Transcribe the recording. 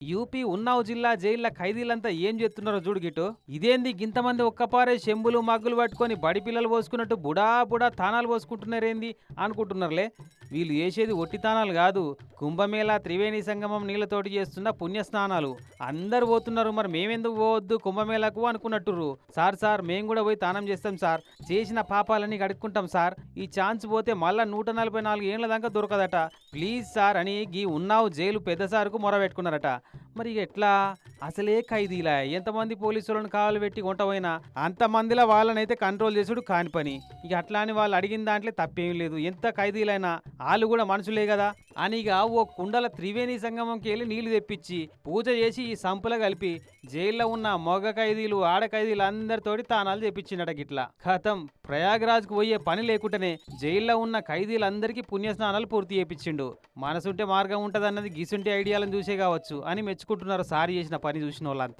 UP ఉన్నావ్ జిల్లా జైళ్ల ఖైదీలంతా ఏం చేస్తున్నారో చూడు గిటు. ఇదేంది గింతమంది ఒక్కపారే చెంబులు మగ్గులు పట్టుకొని బడి పిల్లలు పోసుకున్నట్టు బుడా బుడా తానాలు పోసుకుంటున్నారేంది అనుకుంటున్నారులే. వీళ్ళు చేసేది ఒట్టి తానాలు కాదు, కుంభమేళా త్రివేణి సంగమం నీళ్లతోటి చేస్తున్న పుణ్యస్నానాలు. అందరు పోతున్నారు, మరి మేమెందుకు పోవద్దు కుంభమేళాకు అనుకున్నట్టుర్రు. సార్ సార్ మేము కూడా పోయి తానం చేస్తాం సార్, చేసిన పాపాలన్నీ కడుక్కుంటాం సార్, ఈ ఛాన్స్ పోతే మళ్ళా 144 ఏండ్ల దాకా దొరకదట, ప్లీజ్ సార్ అని గీ ఉన్నావు జైలు పెద్ద సార్కు మొరబెట్టుకున్నారట. మరి ఇక ఎట్లా? అసలే ఖైదీలా ఎంతమంది పోలీసులను కావాలి పెట్టి కొంటపోయినా అంతమందిలా వాళ్ళనైతే కంట్రోల్ చేసుడు కాని పని. ఇక అట్లా అని వాళ్ళు అడిగిన దాంట్లో తప్పేం లేదు, ఎంత ఖైదీలైనా వాళ్ళు కూడా మనుషులే కదా అని ఇక ఓ కుండల త్రివేణి సంగమంకి వెళ్ళి నీళ్లు తెప్పించి పూజ చేసి ఈ సంపుల కలిపి జైల్లో ఉన్న మగ ఖైదీలు ఆడ ఖైదీలు అందరితోటి తానాలు తెప్పించిండట. గిట్లా ఖతం ప్రయాగ్రాజ్కు పోయే పని లేకుండానే జైల్లో ఉన్న ఖైదీలందరికీ పుణ్యస్నానాలు పూర్తి చేపించిండు. మనసుంటే మార్గం ఉంటదన్నది గిసుంటి ఐడియాలను చూసే కావచ్చు అని మెచ్చుకుంటున్నారు సారి చేసిన పని చూసిన వాళ్ళంతా.